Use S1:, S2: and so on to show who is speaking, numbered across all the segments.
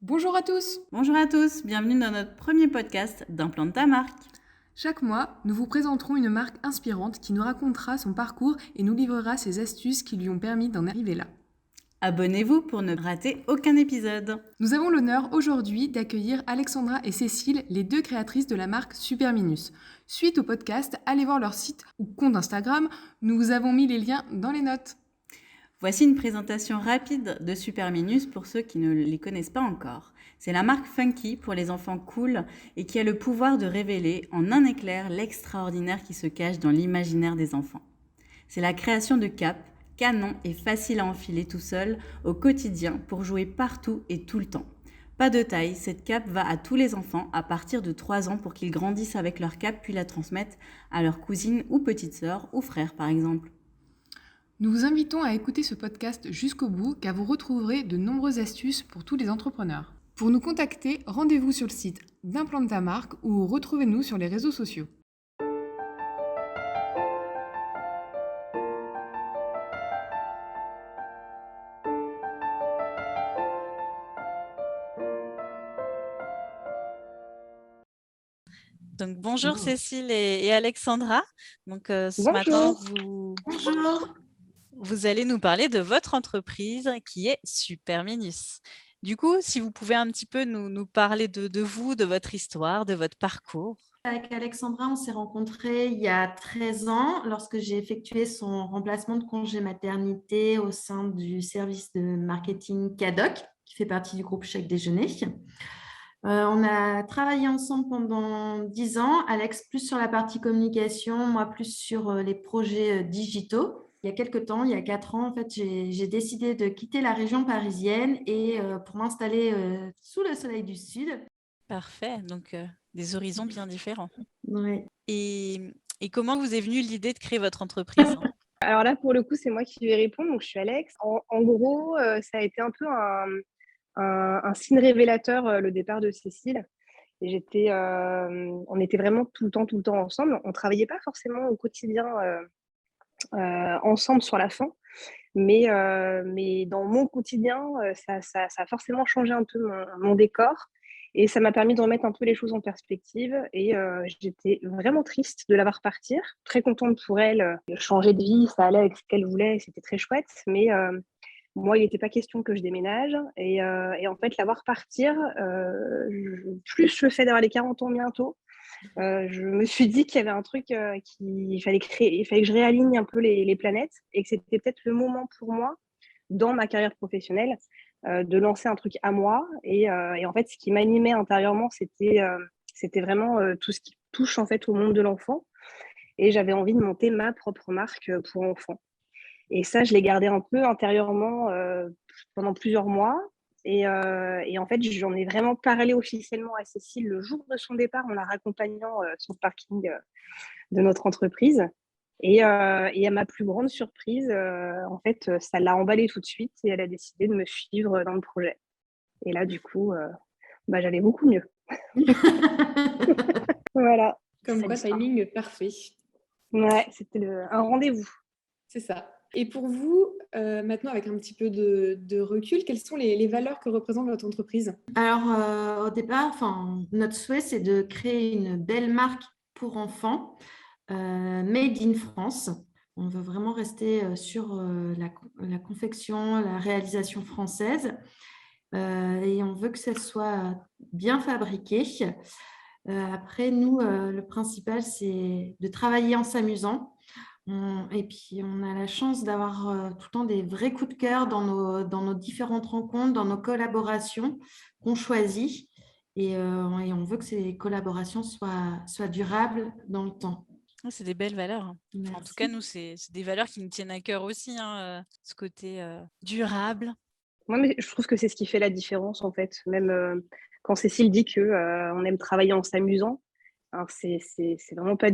S1: Bonjour à tous!
S2: Bonjour à tous, bienvenue dans notre premier podcast d'Implante ta marque.
S1: Chaque mois, nous vous présenterons une marque inspirante qui nous racontera son parcours et nous livrera ses astuces qui lui ont permis d'en arriver là.
S2: Abonnez-vous pour ne rater aucun épisode.
S1: Nous avons l'honneur aujourd'hui d'accueillir Alexandra et Cécile, les deux créatrices de la marque Superminus. Suite au podcast, allez voir leur site ou compte Instagram, nous vous avons mis les liens dans les notes.
S2: Voici une présentation rapide de Superminus pour ceux qui ne les connaissent pas encore. C'est la marque funky pour les enfants cool et qui a le pouvoir de révéler en un éclair l'extraordinaire qui se cache dans l'imaginaire des enfants. C'est la création de capes, canons et faciles à enfiler tout seul au quotidien pour jouer partout et tout le temps. Pas de taille, cette cape va à tous les enfants à partir de 3 ans pour qu'ils grandissent avec leur cape puis la transmettent à leurs cousines ou petites sœurs ou frères par exemple.
S1: Nous vous invitons à écouter ce podcast jusqu'au bout car vous retrouverez de nombreuses astuces pour tous les entrepreneurs. Pour nous contacter, rendez-vous sur le site d'Implante ta marque ou retrouvez-nous sur les réseaux sociaux.
S2: Donc bonjour Cécile et Alexandra. Donc ce matin,
S3: Bonjour.
S4: Bonjour.
S2: vous allez nous parler de votre entreprise qui est Superminus. Du coup, si vous pouvez un petit peu nous parler de vous, de votre histoire, de votre parcours.
S4: Avec Alexandra, on s'est rencontrés il y a 13 ans lorsque j'ai effectué son remplacement de congé maternité au sein du service de marketing CADOC, qui fait partie du groupe Chèque Déjeuner. On a travaillé ensemble pendant 10 ans, Alex plus sur la partie communication, moi plus sur les projets digitaux. Il y a quelques temps, il y a 4 ans, en fait, j'ai décidé de quitter la région parisienne et pour m'installer sous le soleil du Sud.
S2: Parfait, donc des horizons bien différents.
S4: Ouais.
S2: Et comment vous est venue l'idée de créer votre entreprise?
S3: Alors là, pour le coup, c'est moi qui vais répondre. Donc, je suis Alex. En gros, ça a été un peu un signe révélateur, le départ de Cécile. Et on était vraiment tout le temps ensemble. On travaillait pas forcément au quotidien ensemble sur la fin, mais dans mon quotidien, ça a forcément changé un peu mon décor. Et ça m'a permis de remettre un peu les choses en perspective. Et j'étais vraiment triste de la voir partir. Très contente pour elle. Changer de vie, ça allait avec ce qu'elle voulait. C'était très chouette. Mais moi, il n'était pas question que je déménage. Et en fait, la voir partir, plus le fait d'avoir les 40 ans bientôt, je me suis dit qu'il y avait un truc qu'il fallait créer. Il fallait que je réaligne un peu les planètes. Et que c'était peut-être le moment pour moi, dans ma carrière professionnelle, de lancer un truc à moi. Et en fait, ce qui m'animait intérieurement, c'était vraiment tout ce qui touche en fait au monde de l'enfant. Et j'avais envie de monter ma propre marque pour enfants. Et ça, je l'ai gardé un peu intérieurement pendant plusieurs mois. Et en fait, j'en ai vraiment parlé officiellement à Cécile le jour de son départ en la raccompagnant sur le parking de notre entreprise. Et à ma plus grande surprise, en fait, ça l'a emballée tout de suite et elle a décidé de me suivre dans le projet. Et là, du coup, j'allais beaucoup mieux. Voilà.
S1: Comme quoi, timing parfait.
S3: Ouais, c'était un rendez-vous.
S1: C'est ça. Et pour vous, maintenant avec un petit peu de recul, quelles sont les valeurs que représente votre entreprise?
S4: Alors, au départ, notre souhait, c'est de créer une belle marque pour enfants, made in France. On veut vraiment rester sur la confection, la réalisation française. Et on veut que ça soit bien fabriqué. Après, nous, le principal, c'est de travailler en s'amusant. Et puis, on a la chance d'avoir tout le temps des vrais coups de cœur dans nos différentes rencontres, dans nos collaborations qu'on choisit. Et on veut que ces collaborations soient durables dans le temps.
S2: C'est des belles valeurs. En tout cas, nous, c'est des valeurs qui nous tiennent à cœur aussi, ce côté durable.
S3: Moi, mais je trouve que c'est ce qui fait la différence, en fait. Même quand Cécile dit qu'on aime travailler en s'amusant, alors c'est vraiment pas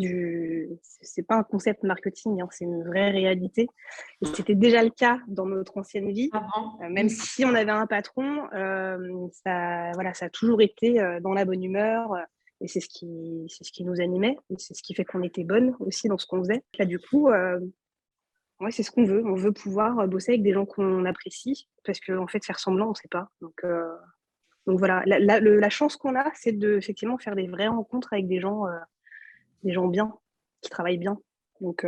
S3: c'est pas un concept marketing, hein, c'est une vraie réalité. Et c'était déjà le cas dans notre ancienne vie. Même si on avait un patron, ça a toujours été dans la bonne humeur. Et c'est ce qui nous animait. Et c'est ce qui fait qu'on était bonnes aussi dans ce qu'on faisait. Là, du coup, ouais, c'est ce qu'on veut. On veut pouvoir bosser avec des gens qu'on apprécie. Parce qu'en fait, faire semblant, on ne sait pas. Donc, Donc voilà, la chance qu'on a, c'est de effectivement faire des vraies rencontres avec des gens bien, qui travaillent bien. Donc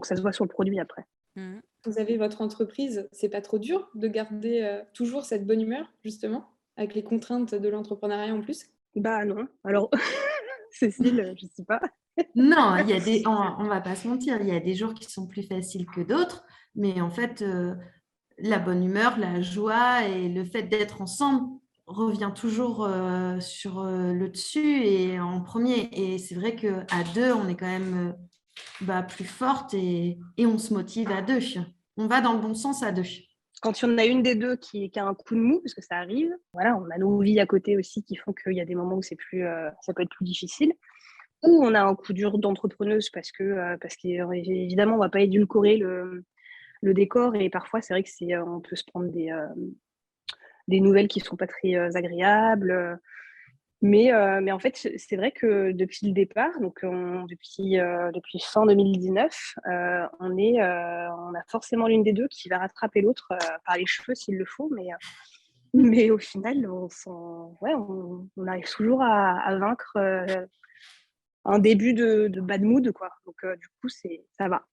S3: ça se voit sur le produit après.
S2: Mhm.
S1: Vous avez votre entreprise, c'est pas trop dur de garder toujours cette bonne humeur, justement, avec les contraintes de l'entrepreneuriat en plus?
S3: Bah non, alors Cécile, je sais pas.
S4: Non, on va pas se mentir, il y a des jours qui sont plus faciles que d'autres, mais en fait, la bonne humeur, la joie et le fait d'être ensemble revient toujours sur le dessus et en premier. Et c'est vrai qu'à deux, on est quand même plus forte et on se motive à deux. On va dans le bon sens à deux.
S3: Quand il y en a une des deux qui a un coup de mou, parce que ça arrive, voilà, on a nos vies à côté aussi qui font qu'il y a des moments où ça peut être plus difficile. Ou on a un coup dur d'entrepreneuse parce qu'évidemment, on ne va pas édulcorer le décor et parfois, c'est vrai on peut se prendre des nouvelles qui ne sont pas très agréables. Mais en fait, c'est vrai que depuis le départ, donc depuis fin 2019, on a forcément l'une des deux qui va rattraper l'autre par les cheveux s'il le faut. Mais au final, on arrive toujours à vaincre un début de bad mood, quoi. Donc du coup, ça va,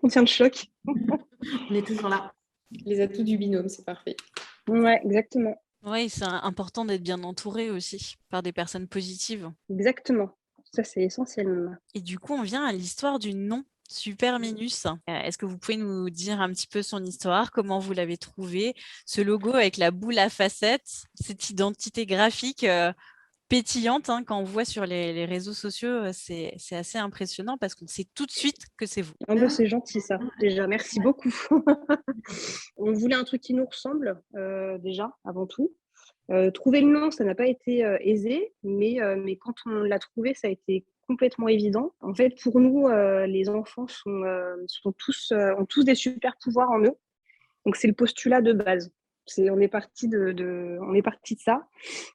S3: on tient le choc.
S4: On est toujours là.
S1: Les atouts du binôme, c'est parfait.
S3: Ouais, exactement.
S2: Oui, c'est important d'être bien entouré aussi par des personnes positives.
S3: Exactement. Ça, c'est essentiel même.
S2: Et du coup, on vient à l'histoire du nom Super Minus. Est-ce que vous pouvez nous dire un petit peu son histoire, comment vous l'avez trouvé, ce logo avec la boule à facettes, cette identité graphique pétillante quand on voit sur les réseaux sociaux, c'est assez impressionnant parce qu'on sait tout de suite que c'est vous.
S3: C'est gentil ça, déjà. Merci beaucoup. On voulait un truc qui nous ressemble, déjà, avant tout. Trouver le nom, ça n'a pas été aisé, mais quand on l'a trouvé, ça a été complètement évident. En fait, pour nous, les enfants ont tous des super pouvoirs en eux. Donc, c'est le postulat de base. On est parti de ça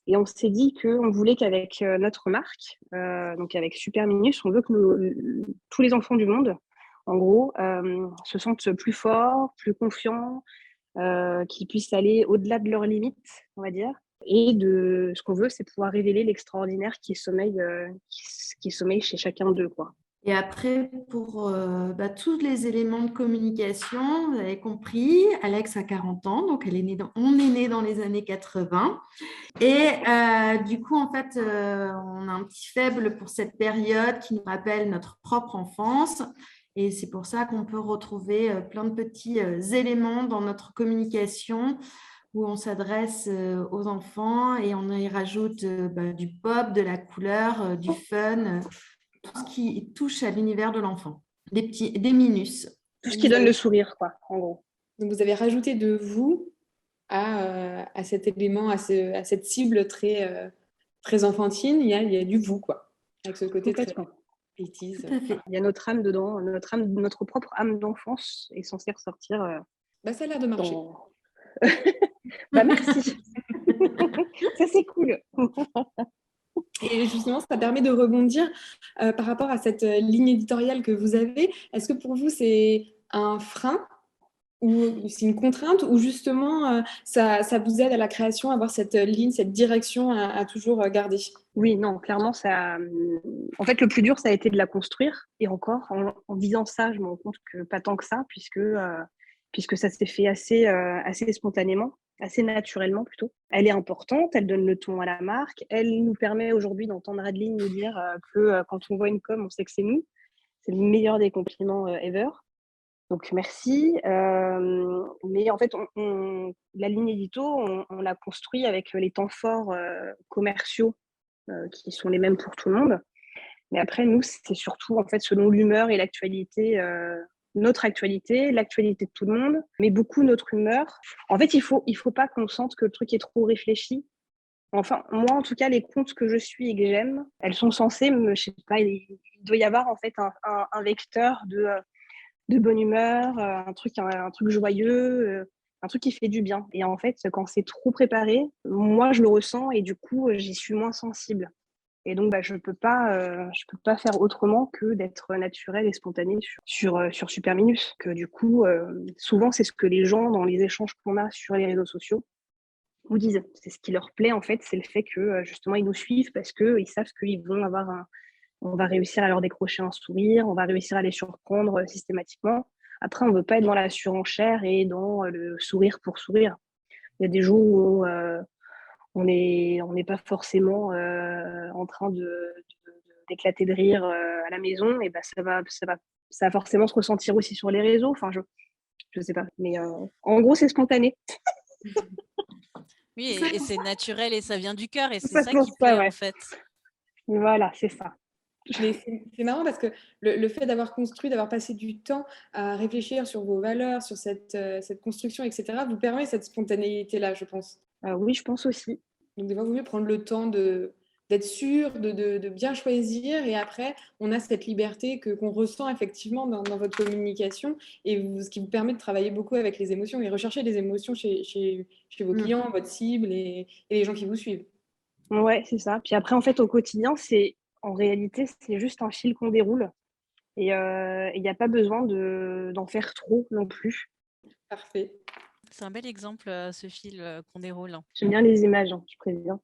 S3: et on s'est dit qu'on voulait qu'avec notre marque, donc avec Super Minus, on veut que tous les enfants du monde, en gros, se sentent plus forts, plus confiants, qu'ils puissent aller au-delà de leurs limites, on va dire. Et ce qu'on veut, c'est pouvoir révéler l'extraordinaire qui sommeille chez chacun d'eux, quoi.
S4: Et après, pour tous les éléments de communication, vous avez compris, Alex a 40 ans, donc on est né dans les années 80. Et du coup, en fait, on a un petit faible pour cette période qui nous rappelle notre propre enfance. Et c'est pour ça qu'on peut retrouver plein de petits éléments dans notre communication où on s'adresse aux enfants et on y rajoute du pop, de la couleur, du fun, tout ce qui touche à l'univers de l'enfant, des minus.
S3: Tout ce qui donne le sourire, quoi, en gros.
S1: Donc, vous avez rajouté de vous à cet élément, à cette cible très, très enfantine. Il y a du vous, quoi, avec ce côté très bêtise.
S4: Tout à fait.
S3: Il y a notre âme dedans, notre propre âme d'enfance est censée ressortir.
S1: Ça a l'air de marcher.
S3: Merci. Ça, c'est cool.
S1: Et justement, ça permet de rebondir par rapport à cette ligne éditoriale que vous avez. Est-ce que pour vous, c'est un frein ou c'est une contrainte ou justement, ça vous aide à la création, à avoir cette ligne, cette direction à toujours garder?
S3: Oui, non, clairement, en fait, le plus dur, ça a été de la construire. Et encore, en disant ça, je me rends compte que pas tant que ça, puisque ça s'est fait assez spontanément, assez naturellement plutôt. Elle est importante, elle donne le ton à la marque. Elle nous permet aujourd'hui d'entendre Adeline nous dire que quand on voit une com, on sait que c'est nous. C'est le meilleur des compliments ever. Donc merci. Mais en fait, la ligne édito, on l'a construit avec les temps forts commerciaux qui sont les mêmes pour tout le monde. Mais après, nous, c'est surtout en fait selon l'humeur et l'actualité, notre actualité, l'actualité de tout le monde, mais beaucoup notre humeur. En fait, il faut pas qu'on sente que le truc est trop réfléchi. Enfin, moi, en tout cas, les comptes que je suis et que j'aime, elles sont censées, je sais pas, il doit y avoir en fait un vecteur de bonne humeur, un truc joyeux, un truc qui fait du bien. Et en fait, quand c'est trop préparé, moi, je le ressens et du coup, j'y suis moins sensible. Et donc, je peux pas faire autrement que d'être naturelle et spontanée sur Super Minus. Que du coup, souvent, c'est ce que les gens, dans les échanges qu'on a sur les réseaux sociaux, nous disent. C'est ce qui leur plaît, en fait, c'est le fait que, justement, ils nous suivent parce qu'ils savent qu'ils vont avoir on va réussir à leur décrocher un sourire, on va réussir à les surprendre systématiquement. Après, on ne veut pas être dans la surenchère et dans le sourire pour sourire. Il y a des jours où on n'est pas forcément en train d'éclater de rire à la maison, et ben ça va forcément se ressentir aussi sur les réseaux. Enfin, je sais pas, mais en gros, c'est spontané.
S5: Oui, et c'est naturel et ça vient du cœur et c'est
S3: Ça
S5: ça
S3: pour
S5: qui
S3: ça,
S5: plaît en
S3: ouais.
S5: fait.
S3: Voilà, c'est ça.
S1: Mais c'est marrant parce que le fait d'avoir construit, d'avoir passé du temps à réfléchir sur vos valeurs, sur cette construction, etc., vous permet cette spontanéité-là, je pense.
S3: Oui, je pense aussi.
S1: Donc, des fois, il vaut mieux prendre le temps d'être sûr, de bien choisir. Et après, on a cette liberté qu'on ressent effectivement dans votre communication ce qui vous permet de travailler beaucoup avec les émotions et rechercher les émotions chez vos clients, votre cible et les gens qui vous suivent.
S3: Ouais, c'est ça. Puis après, en fait, au quotidien, en réalité, c'est juste un fil qu'on déroule. Et il n'y a pas besoin d'en faire trop non plus.
S1: Parfait.
S5: C'est un bel exemple, ce fil qu'on déroule.
S3: J'aime bien les images, je préviens.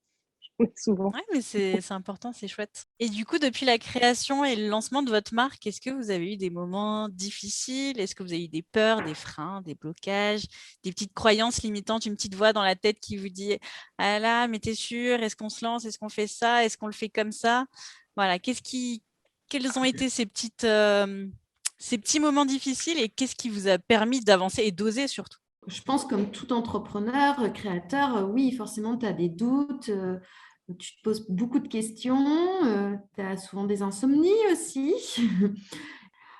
S3: Souvent.
S5: Ouais, mais c'est important, c'est chouette. Et du coup, depuis la création et le lancement de votre marque, est-ce que vous avez eu des moments difficiles? Est-ce que vous avez eu des peurs, des freins, des blocages, des petites croyances limitantes, une petite voix dans la tête qui vous dit: «Ah là, mais t'es sûre? Est-ce qu'on se lance? Est-ce qu'on fait ça? Est-ce qu'on le fait comme ça?» Voilà, quels ont été ces petits moments difficiles et qu'est-ce qui vous a permis d'avancer et d'oser surtout?
S4: Je pense comme tout entrepreneur, créateur, oui, forcément, tu as des doutes, tu te poses beaucoup de questions, tu as souvent des insomnies aussi.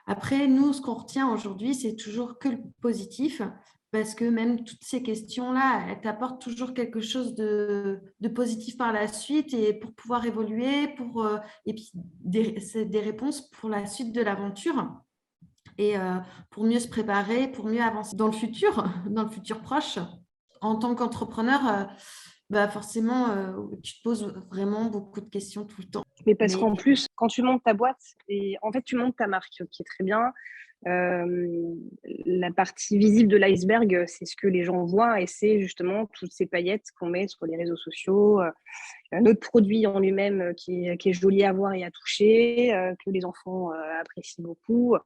S4: Après, nous, ce qu'on retient aujourd'hui, c'est toujours que le positif, parce que même toutes ces questions-là, elles t'apportent toujours quelque chose de positif par la suite et pour pouvoir évoluer, et puis c'est des réponses pour la suite de l'aventure et pour mieux se préparer, pour mieux avancer dans le futur proche. En tant qu'entrepreneur, forcément, tu te poses vraiment beaucoup de questions tout le temps.
S3: Mais parce qu'en plus, quand tu montes ta boîte, et en fait, tu montes ta marque, qui est très bien. La partie visible de l'iceberg, c'est ce que les gens voient et c'est justement toutes ces paillettes qu'on met sur les réseaux sociaux, notre produit en lui-même qui est joli à voir et à toucher, que les enfants apprécient beaucoup.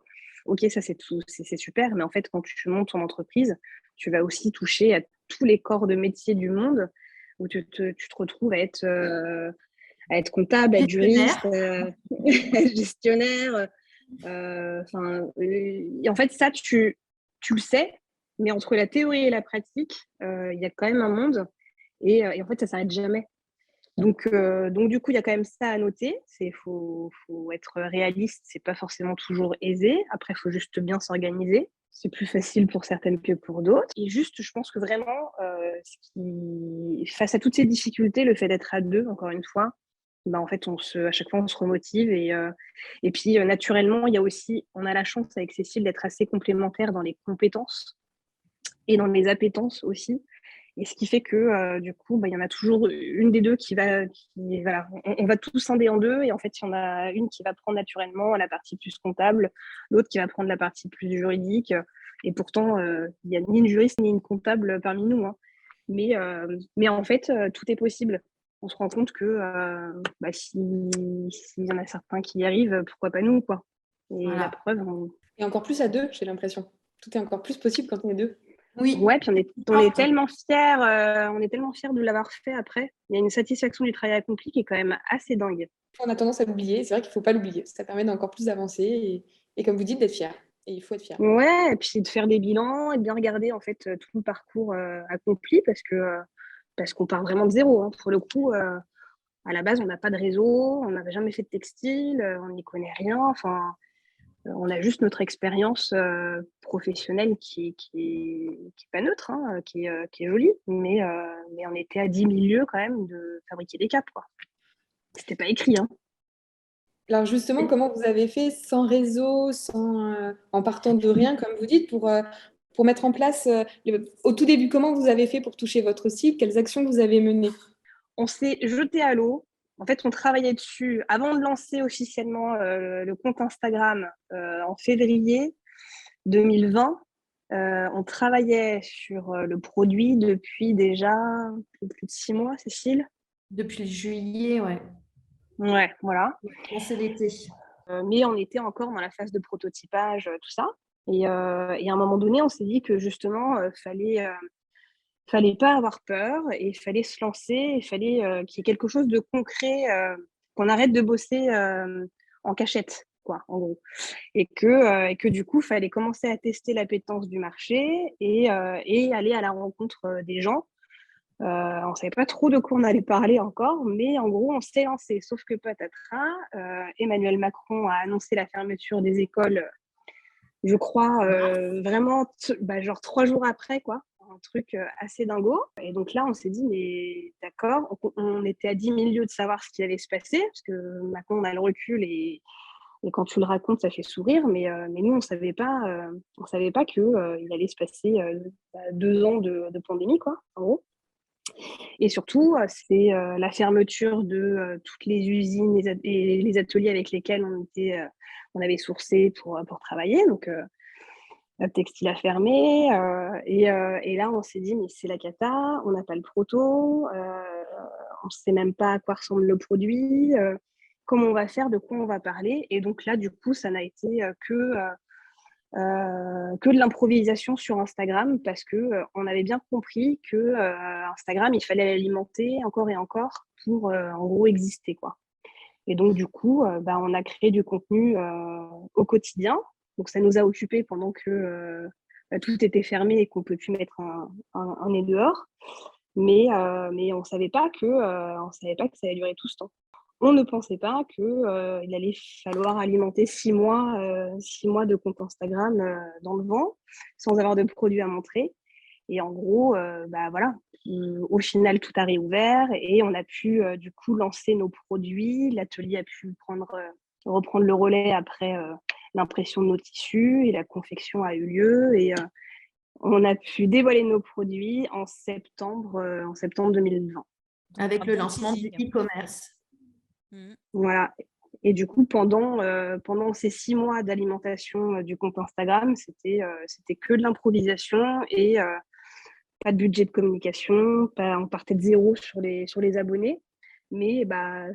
S3: Ok, ça c'est tout, c'est super, mais en fait, quand tu montes ton entreprise, tu vas aussi toucher à tous les corps de métier du monde où tu te retrouves à être comptable, à être juriste, être gestionnaire. Et en fait, ça, tu le sais, mais entre la théorie et la pratique, il y a quand même un monde. Et en fait, ça ne s'arrête jamais. Donc, du coup, il y a quand même ça à noter. Faut être réaliste, c'est pas forcément toujours aisé. Après, il faut juste bien s'organiser. C'est plus facile pour certaines que pour d'autres. Et juste, je pense que vraiment, face à toutes ces difficultés, le fait d'être à deux, encore une fois, en fait, à chaque fois, on se remotive. Et puis, naturellement, on a la chance avec Cécile d'être assez complémentaires dans les compétences et dans les appétences aussi. Et ce qui fait que, du coup, il y en a toujours une des deux voilà, on va tous scinder en deux. Et en fait, il y en a une qui va prendre naturellement la partie plus comptable, l'autre qui va prendre la partie plus juridique. Et pourtant, il n'y a ni une juriste ni une comptable parmi nous. Hein. Mais en fait, tout est possible. On se rend compte que s'il y en a certains qui y arrivent, pourquoi pas nous, quoi. Et
S4: Voilà.
S3: la preuve,
S1: Et encore plus à deux, j'ai l'impression. Tout est encore plus possible quand on est deux.
S4: Oui.
S3: Ouais, puis on est tellement fiers de l'avoir fait après. Il y a une satisfaction du travail accompli qui est quand même assez dingue.
S1: On a tendance à l'oublier, c'est vrai qu'il ne faut pas l'oublier. Ça permet d'encore plus d'avancer et comme vous dites, d'être fier. Et il faut être fier.
S3: Ouais, et puis de faire des bilans et de bien regarder en fait tout le parcours accompli parce qu'on part vraiment de zéro. Hein. Pour le coup, à la base, on n'a pas de réseau, on n'avait jamais fait de textile, on n'y connaît rien. Enfin, on a juste notre expérience professionnelle qui est pas neutre, hein, qui est jolie, mais on était à 10 000 lieues quand même de fabriquer des capes, quoi. C'était pas écrit, hein.
S1: Alors justement, comment vous avez fait sans réseau, en partant de rien, comme vous dites, pour mettre en place, au tout début, comment vous avez fait pour toucher votre cible? Quelles actions vous avez menées?
S3: On s'est jeté à l'eau. En fait, on travaillait dessus avant de lancer officiellement le compte Instagram en février 2020. On travaillait sur le produit depuis déjà plus de 6 mois, Cécile.
S4: Depuis juillet, ouais.
S3: Ouais, voilà.
S4: C'est l'été.
S3: Mais on était encore dans la phase de prototypage, tout ça. Et à un moment donné, on s'est dit que justement, fallait pas avoir peur et il fallait se lancer. Il fallait qu'il y ait quelque chose de concret, qu'on arrête de bosser en cachette, quoi, en gros. Et que du coup, il fallait commencer à tester l'appétence du marché et aller à la rencontre des gens. On ne savait pas trop de quoi on allait parler encore, mais en gros, on s'est lancé. Sauf que patatras, Emmanuel Macron a annoncé la fermeture des écoles, je crois, vraiment, genre 3 jours après, quoi. Un truc assez dingo. Et donc là, on s'est dit, mais d'accord, on était à 10 000 lieues de savoir ce qui allait se passer, parce que maintenant, on a le recul et quand tu le racontes, ça fait sourire, mais nous, on savait pas qu'il allait se passer 2 ans de pandémie, quoi, en gros. Et surtout, c'est la fermeture de toutes les usines et les ateliers avec lesquels on avait sourcé pour travailler. Donc, le textile a fermé. Et là, on s'est dit, mais c'est la cata, on n'a pas le proto, on ne sait même pas à quoi ressemble le produit, comment on va faire, de quoi on va parler. Et donc là, du coup, ça n'a été que de l'improvisation sur Instagram parce que on avait bien compris que Instagram, il fallait l'alimenter encore et encore pour en gros exister, quoi. Et donc du coup, on a créé du contenu au quotidien. Donc ça nous a occupés pendant que tout était fermé et qu'on ne peut plus mettre un nez dehors. Mais on savait pas que ça allait durer tout ce temps. On ne pensait pas qu'il allait falloir alimenter 6 mois, 6 mois de compte Instagram dans le vent, sans avoir de produits à montrer. Et en gros, voilà, au final, tout a réouvert et on a pu du coup lancer nos produits. L'atelier a pu reprendre le relais après l'impression de nos tissus et la confection a eu lieu. Et on a pu dévoiler nos produits en septembre 2020.
S4: Avec
S5: Un
S4: le
S5: bon
S4: lancement du
S5: teasing.
S4: e-commerce.
S3: Voilà. Et du coup, pendant ces 6 mois d'alimentation du compte Instagram, c'était que de l'improvisation et pas de budget de communication. On partait de zéro sur les abonnés. Mais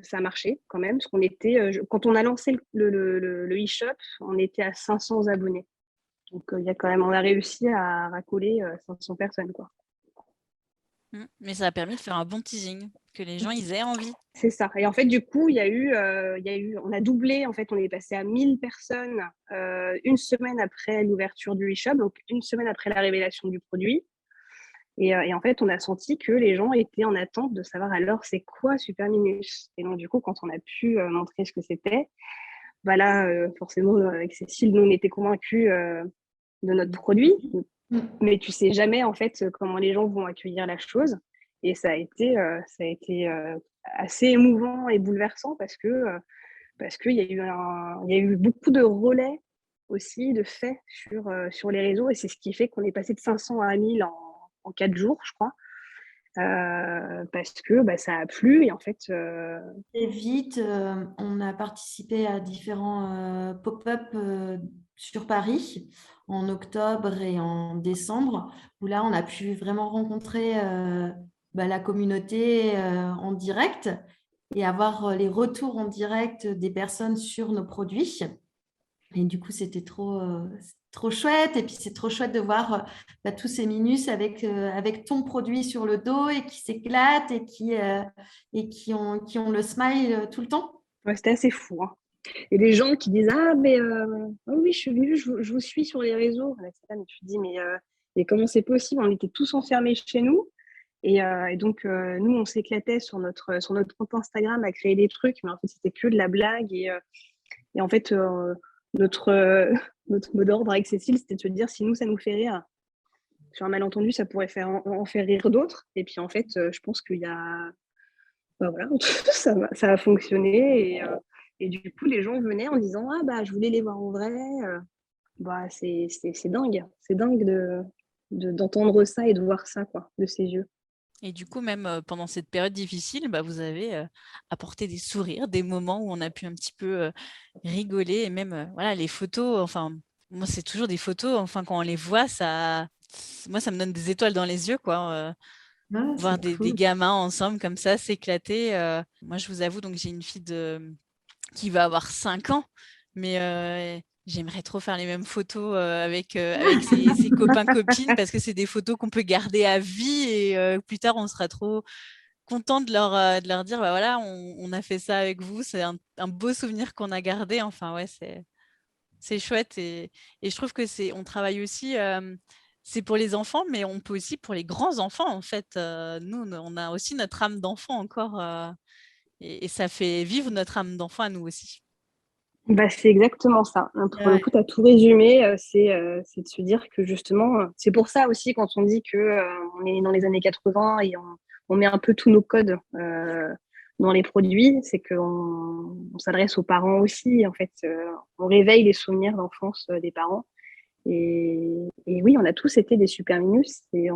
S3: ça a marché quand même. Parce qu'on était, quand on a lancé le e-shop, on était à 500 abonnés. Donc, on a réussi à racoler 500 personnes, quoi.
S5: Mais ça a permis de faire un bon teasing, que les gens ils aient envie.
S3: C'est ça. Et en fait, du coup, on a doublé. En fait, on est passé à 1000 personnes une semaine après l'ouverture du e-shop, donc une semaine après la révélation du produit. Et en fait, on a senti que les gens étaient en attente de savoir alors c'est quoi Super Minus. Et donc, du coup, quand on a pu montrer ce que c'était, là, forcément, avec Cécile, nous, on était convaincus de notre produit. Mais tu sais jamais, en fait, comment les gens vont accueillir la chose. Et ça a été assez émouvant et bouleversant parce qu'il y a eu beaucoup de relais aussi, de faits sur les réseaux. Et c'est ce qui fait qu'on est passé de 500 à 1000 en 4 jours, je crois. Parce que ça a plu et en fait...
S4: Et vite, on a participé à différents pop-up sur Paris en octobre et en décembre, où là, on a pu vraiment rencontrer la communauté en direct et avoir les retours en direct des personnes sur nos produits. Et du coup, c'était trop chouette. Et puis, c'est trop chouette de voir tous ces minus avec ton produit sur le dos et qui s'éclatent et qui ont le smile tout le temps.
S3: Ouais, c'était assez fou, hein. Et des gens qui disent ah mais oui je vous suis sur les réseaux. Mais tu te dis mais comment c'est possible, on était tous enfermés chez nous et donc nous on s'éclatait sur notre compte Instagram à créer des trucs, mais en fait c'était que de la blague et en fait notre mot d'ordre avec Cécile, c'était de se dire si nous ça nous fait rire sur un malentendu, ça pourrait en faire rire d'autres. Et puis en fait je pense qu'il y a voilà, ça a fonctionné et du coup, les gens venaient en disant ah je voulais les voir en vrai. C'est dingue d'entendre ça et de voir ça, quoi, de ses yeux.
S5: Et du coup, même pendant cette période difficile, vous avez apporté des sourires, des moments où on a pu un petit peu rigoler et même voilà, les photos. Enfin, moi, c'est toujours des photos, enfin, quand on les voit, moi, ça me donne des étoiles dans les yeux, quoi.
S4: Ouais,
S5: Voir
S4: c'est
S5: des
S4: cool.
S5: gamins ensemble comme ça, s'éclater. Moi, je vous avoue, donc j'ai une fille qui va avoir 5 ans, mais j'aimerais trop faire les mêmes photos avec ses copains, copines, parce que c'est des photos qu'on peut garder à vie et plus tard, on sera trop content de leur dire, bah voilà, on a fait ça avec vous, c'est un beau souvenir qu'on a gardé. Enfin, ouais, c'est chouette et je trouve que on travaille aussi, c'est pour les enfants, mais on peut aussi pour les grands enfants, en fait. Nous, on a aussi notre âme d'enfant encore et ça fait vivre notre âme d'enfant à nous aussi.
S3: Bah, c'est exactement ça. Pour le
S2: Ouais.
S3: coup, tu as tout résumé. C'est de se dire que justement, c'est pour ça aussi quand on dit que on est dans les années 80 et on met un peu tous nos codes dans les produits, c'est qu'on s'adresse aux parents aussi. En fait, on réveille les souvenirs d'enfance des parents. Et oui, on a tous été des super minus et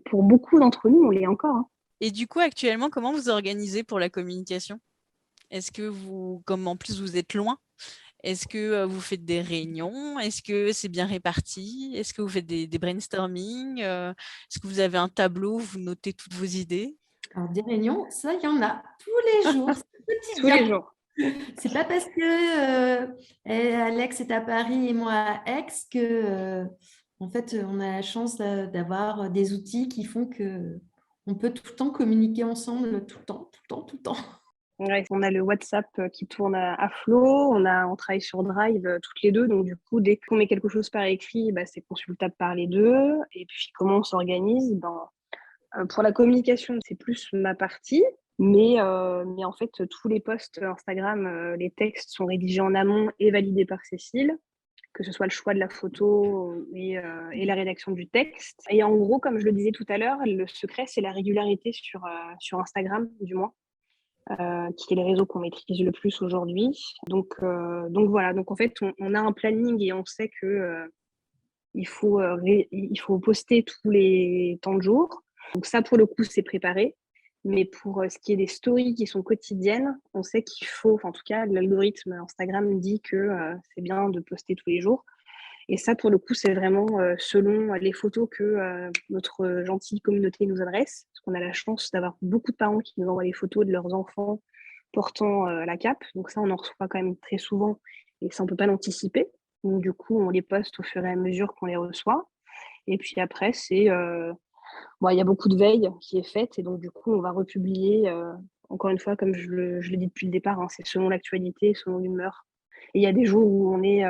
S3: pour beaucoup d'entre nous, on l'est encore, hein.
S5: Et du coup, actuellement, comment vous organisez pour la communication? Est-ce que comme en plus vous êtes loin, est-ce que vous faites des réunions? Est-ce que c'est bien réparti? Est-ce que vous faites des brainstorming? Est-ce que vous avez un tableau où vous notez toutes vos idées?
S4: Alors, des réunions, ça, il y en a tous les jours, c'est
S3: Tous les
S4: quotidien.
S3: jours.
S4: C'est pas parce que Alex est à Paris et moi à Aix que, en fait, on a la chance d'avoir des outils qui font que on peut tout le temps communiquer ensemble, tout le temps, tout le temps, tout le temps.
S3: Ouais, on a le WhatsApp qui tourne à flot, on travaille sur Drive toutes les deux, donc du coup, dès qu'on met quelque chose par écrit, bah, c'est consultable par les deux. Et puis, comment on s'organise? Pour la communication, c'est plus ma partie, mais en fait, tous les posts Instagram, les textes sont rédigés en amont et validés par Cécile, que ce soit le choix de la photo et la rédaction du texte. Et en gros, comme je le disais tout à l'heure, le secret, c'est la régularité sur Instagram, du moins. Qui est les réseaux qu'on maîtrise le plus aujourd'hui. Donc voilà, donc en fait, on a un planning et on sait que il faut poster tous les temps de jour. Donc ça, pour le coup, c'est préparé. Mais pour ce qui est des stories qui sont quotidiennes, on sait qu'il faut, enfin, en tout cas, l'algorithme Instagram dit que c'est bien de poster tous les jours. Et ça, pour le coup, c'est vraiment selon les photos que notre gentille communauté nous adresse. Parce qu'on a la chance d'avoir beaucoup de parents qui nous envoient les photos de leurs enfants portant la cape. Donc ça, on en reçoit quand même très souvent et ça, on ne peut pas l'anticiper. Donc du coup, on les poste au fur et à mesure qu'on les reçoit. Et puis après, il y a beaucoup de veille qui est faite et donc du coup, on va republier, encore une fois, comme je l'ai dit depuis le départ, hein, c'est selon l'actualité, selon l'humeur. Et il y a des jours où on est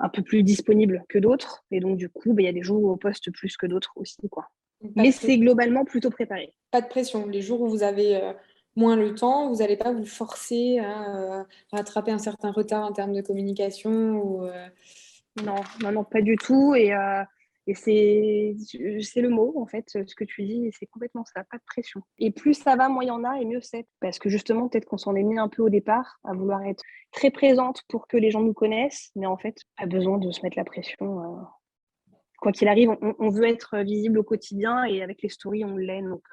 S3: un peu plus disponible que d'autres. Et donc, du coup, il y a des jours où on poste plus que d'autres aussi, quoi.
S1: Pas
S3: Mais
S1: de,
S3: c'est globalement plutôt préparé.
S1: pas de pression. Les jours où vous avez moins le temps, vous n'allez pas vous forcer à rattraper un certain retard en termes de communication ou,
S3: Non, non, non, pas du tout. Et c'est le mot, en fait, ce que tu dis, et c'est complètement ça, pas de pression. Et plus ça va, moins il y en a, et mieux c'est. Parce que justement, peut-être qu'on s'en est mis un peu au départ, à vouloir être très présente pour que les gens nous connaissent, mais en fait, pas besoin de se mettre la pression. Quoi qu'il arrive, on veut être visible au quotidien, et avec les stories, on l'est. Donc,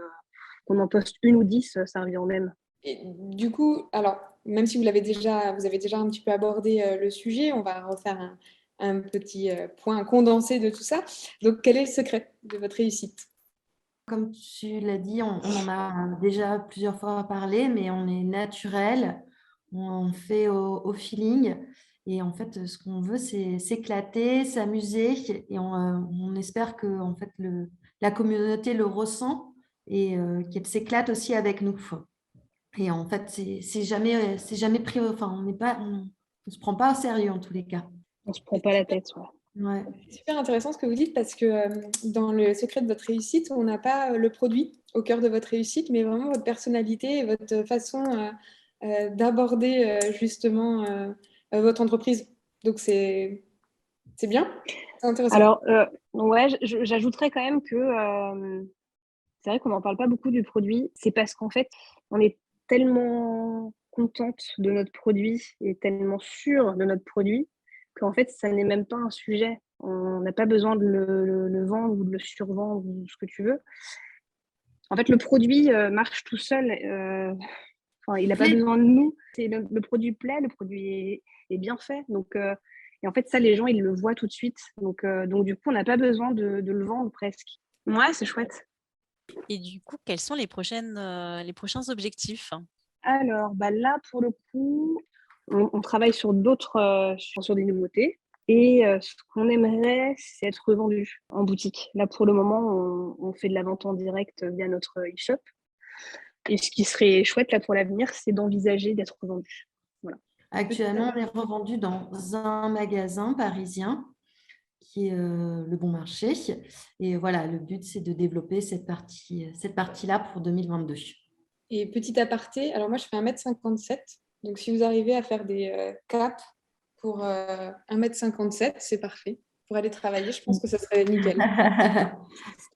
S3: qu'on en poste une ou 10, ça revient au même.
S1: Et du coup, alors, même si vous avez déjà un petit peu abordé le sujet, on va refaire un petit point condensé de tout ça. Donc, quel est le secret de votre réussite?
S4: Comme tu l'as dit, on en a déjà plusieurs fois parlé, mais on est naturel, on fait au feeling. Et en fait, ce qu'on veut, c'est s'éclater, s'amuser. Et on espère que en fait, la communauté le ressent et qu'elle s'éclate aussi avec nous. Et en fait, c'est jamais pris, enfin, on se prend pas au sérieux en tous les cas.
S3: On se prend pas la tête. Ouais.
S4: Ouais.
S1: C'est super intéressant ce que vous dites parce que dans le secret de votre réussite, on n'a pas le produit au cœur de votre réussite, mais vraiment votre personnalité et votre façon d'aborder justement votre entreprise. Donc c'est bien, c'est intéressant.
S3: Alors, ouais, j'ajouterais quand même que c'est vrai qu'on n'en parle pas beaucoup du produit. C'est parce qu'en fait, on est tellement contente de notre produit et tellement sûre de notre produit qu'en fait, ça n'est même pas un sujet. On n'a pas besoin de le vendre ou de le survendre ou ce que tu veux. En fait, le produit marche tout seul. Il n'a pas besoin de nous. Le produit plaît, le produit est bien fait. Donc, Et en fait, ça, les gens, ils le voient tout de suite. Donc du coup, on n'a pas besoin de le vendre presque. Ouais, c'est chouette.
S5: Et du coup, quels sont les prochains objectifs?
S3: Alors, bah là, pour le coup, on travaille sur sur des nouveautés. Et ce qu'on aimerait, c'est être revendu en boutique. Là, pour le moment, on fait de la vente en direct via notre e-shop. Et ce qui serait chouette là pour l'avenir, c'est d'envisager d'être revendu. Voilà.
S4: Actuellement, on est revendu dans un magasin parisien qui est le Bon Marché. Et voilà, le but, c'est de développer cette partie-là pour 2022.
S1: Et petit aparté, alors moi je fais 1m57, donc si vous arrivez à faire des capes pour 1m57, c'est parfait. Pour aller travailler, je pense que ça serait nickel.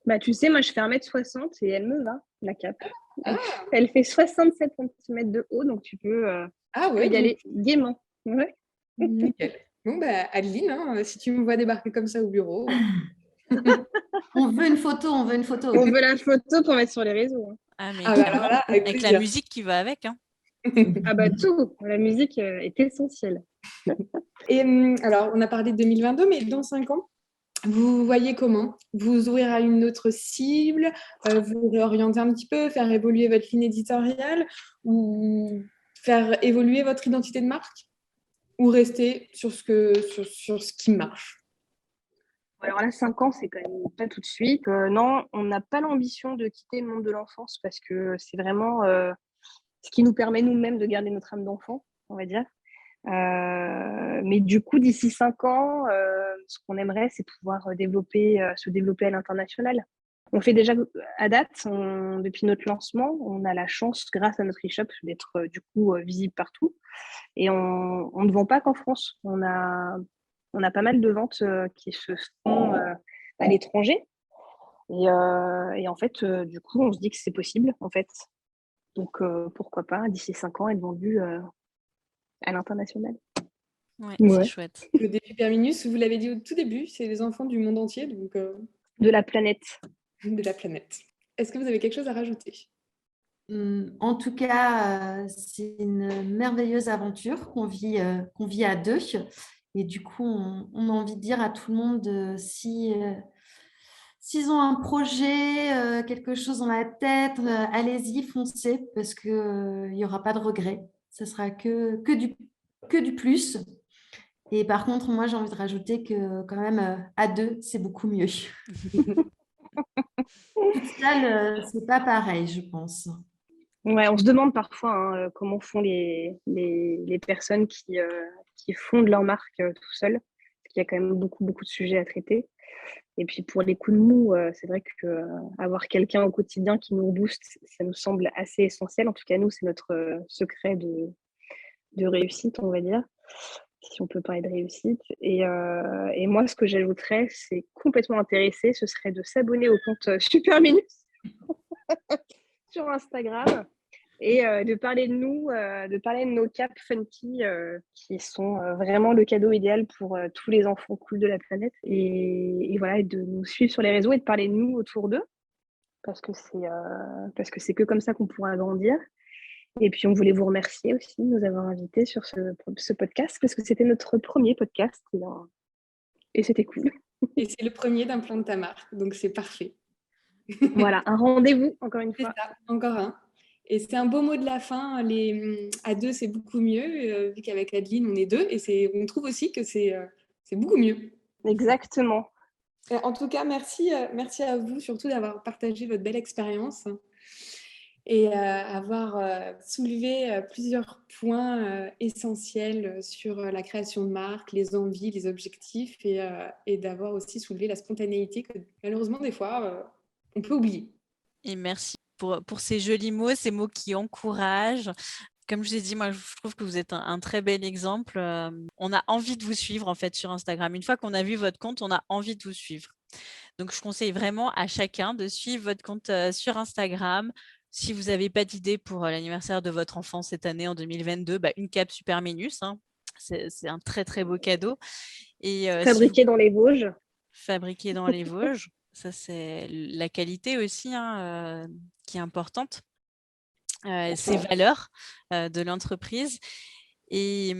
S3: Bah, tu sais, moi, je fais 1m60 et elle me va, la cape.
S1: Ah.
S3: Elle fait 67 cm de haut, donc tu peux y aller gaiement. Ouais.
S1: Nickel. Bon, bah, Adeline, hein, si tu me vois débarquer comme ça au bureau.
S4: On veut une photo, on veut une photo.
S3: On veut la photo pour mettre sur les réseaux.
S5: Ah, mais
S1: Ah, bah,
S5: carrément,
S1: alors là, avec
S5: avec la
S1: plaisir.
S5: musique qui va avec. Hein.
S3: Ah bah tout, la musique est essentielle.
S1: Et alors, on a parlé de 2022, mais dans 5 ans, vous voyez comment? Vous ouvrir à une autre cible, vous réorienter un petit peu, faire évoluer votre ligne éditoriale ou faire évoluer votre identité de marque ou rester sur ce qui marche?
S3: Alors là, 5 ans, c'est quand même pas tout de suite. Non, on n'a pas l'ambition de quitter le monde de l'enfance parce que c'est vraiment ce qui nous permet nous-mêmes de garder notre âme d'enfant, on va dire. Mais du coup, d'ici 5 ans, ce qu'on aimerait, c'est pouvoir se développer à l'international. On fait déjà à date, depuis notre lancement, on a la chance, grâce à notre e-shop, d'être du coup visible partout. Et on ne vend pas qu'en France. On a pas mal de ventes qui se font à l'étranger. Et en fait, du coup, on se dit que c'est possible, en fait. Donc, pourquoi pas, d'ici 5 ans, être vendu à l'international.
S5: Ouais,
S3: Ouais.
S5: c'est chouette.
S1: Le défi Terminus, vous l'avez dit au tout début, c'est les enfants du monde entier, donc
S3: De la planète.
S1: de la planète. Est-ce que vous avez quelque chose à rajouter?
S4: En tout cas, c'est une merveilleuse aventure qu'on vit à deux. Et du coup, on a envie de dire à tout le monde s'ils ont un projet, quelque chose dans la tête, allez-y, foncez, parce qu'il n'y aura pas de regret. Ce sera que du plus. Et par contre, moi, j'ai envie de rajouter que quand même, à deux, c'est beaucoup mieux. Toute seule, c'est pas pareil, je pense.
S3: Ouais, on se demande parfois comment font les personnes qui fondent leur marque tout seuls. Parce qu'il y a quand même beaucoup, beaucoup de sujets à traiter. Et puis pour les coups de mou, c'est vrai que avoir quelqu'un au quotidien qui nous booste, ça nous semble assez essentiel. En tout cas, nous, c'est notre secret de réussite, on va dire, si on peut parler de réussite. Et moi, ce que j'ajouterais, c'est complètement intéressé, ce serait de s'abonner au compte Super Minus sur Instagram et de parler de nous, de parler de nos capes funky qui sont vraiment le cadeau idéal pour tous les enfants cool de la planète. Et voilà, et de nous suivre sur les réseaux et de parler de nous autour d'eux parce que c'est que comme ça qu'on pourra grandir. Et puis, on voulait vous remercier aussi de nous avoir invités sur ce podcast parce que c'était notre premier podcast et c'était cool.
S1: Et c'est le premier d'un plan de ta marque, donc c'est parfait.
S3: Voilà, un rendez-vous, encore une
S1: C'est
S3: fois.
S1: ça, encore un. Et c'est un beau mot de la fin. À deux, c'est beaucoup mieux, vu qu'avec Adeline, on est deux. Et on trouve aussi que c'est beaucoup mieux.
S3: Exactement.
S1: En tout cas, merci à vous surtout d'avoir partagé votre belle expérience et avoir soulevé plusieurs points essentiels sur la création de marque, les envies, les objectifs et d'avoir aussi soulevé la spontanéité que malheureusement, des fois, on peut oublier.
S5: Et merci pour ces jolis mots, ces mots qui encouragent. Comme je vous ai dit, moi, je trouve que vous êtes un très bel exemple. On a envie de vous suivre, en fait, sur Instagram. Une fois qu'on a vu votre compte, on a envie de vous suivre. Donc, je conseille vraiment à chacun de suivre votre compte sur Instagram. Si vous n'avez pas d'idée pour l'anniversaire de votre enfant cette année, en 2022, une cape Super Minus. Hein. C'est un très, très beau cadeau. Et,
S3: Fabriqué dans les Vosges.
S5: Fabriqué dans les Vosges. Ça, c'est la qualité aussi qui est importante. Ces valeurs de l'entreprise. Et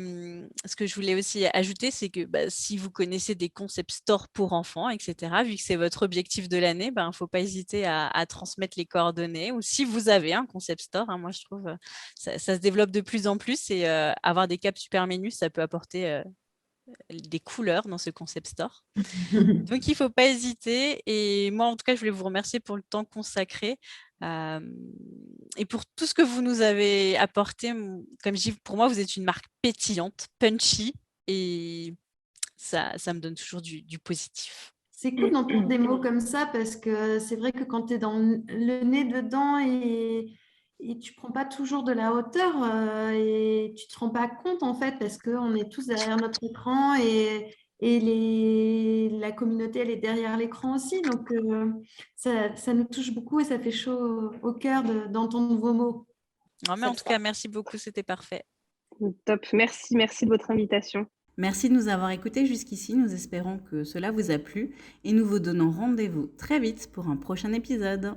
S5: ce que je voulais aussi ajouter, c'est que si vous connaissez des concept stores pour enfants, etc., vu que c'est votre objectif de l'année, il ne faut pas hésiter à transmettre les coordonnées. Ou si vous avez un concept store, moi je trouve ça se développe de plus en plus et avoir des caps super menus, ça peut apporter des couleurs dans ce concept store. Donc, il ne faut pas hésiter. Et moi, en tout cas, je voulais vous remercier pour le temps consacré et pour tout ce que vous nous avez apporté. Comme je dis, pour moi, vous êtes une marque pétillante, punchy, et ça me donne toujours du positif.
S4: C'est cool d'entendre des mots comme ça parce que c'est vrai que quand tu es dans le nez dedans et tu prends pas toujours de la hauteur et tu te rends pas compte en fait parce qu'on est tous derrière notre écran et la communauté elle est derrière l'écran aussi. Donc ça nous touche beaucoup et ça fait chaud au cœur d'entendre vos mots.
S5: Non, mais en tout cas, merci beaucoup, c'était parfait.
S3: Top, merci de votre invitation.
S2: Merci de nous avoir écoutés jusqu'ici, nous espérons que cela vous a plu et nous vous donnons rendez-vous très vite pour un prochain épisode.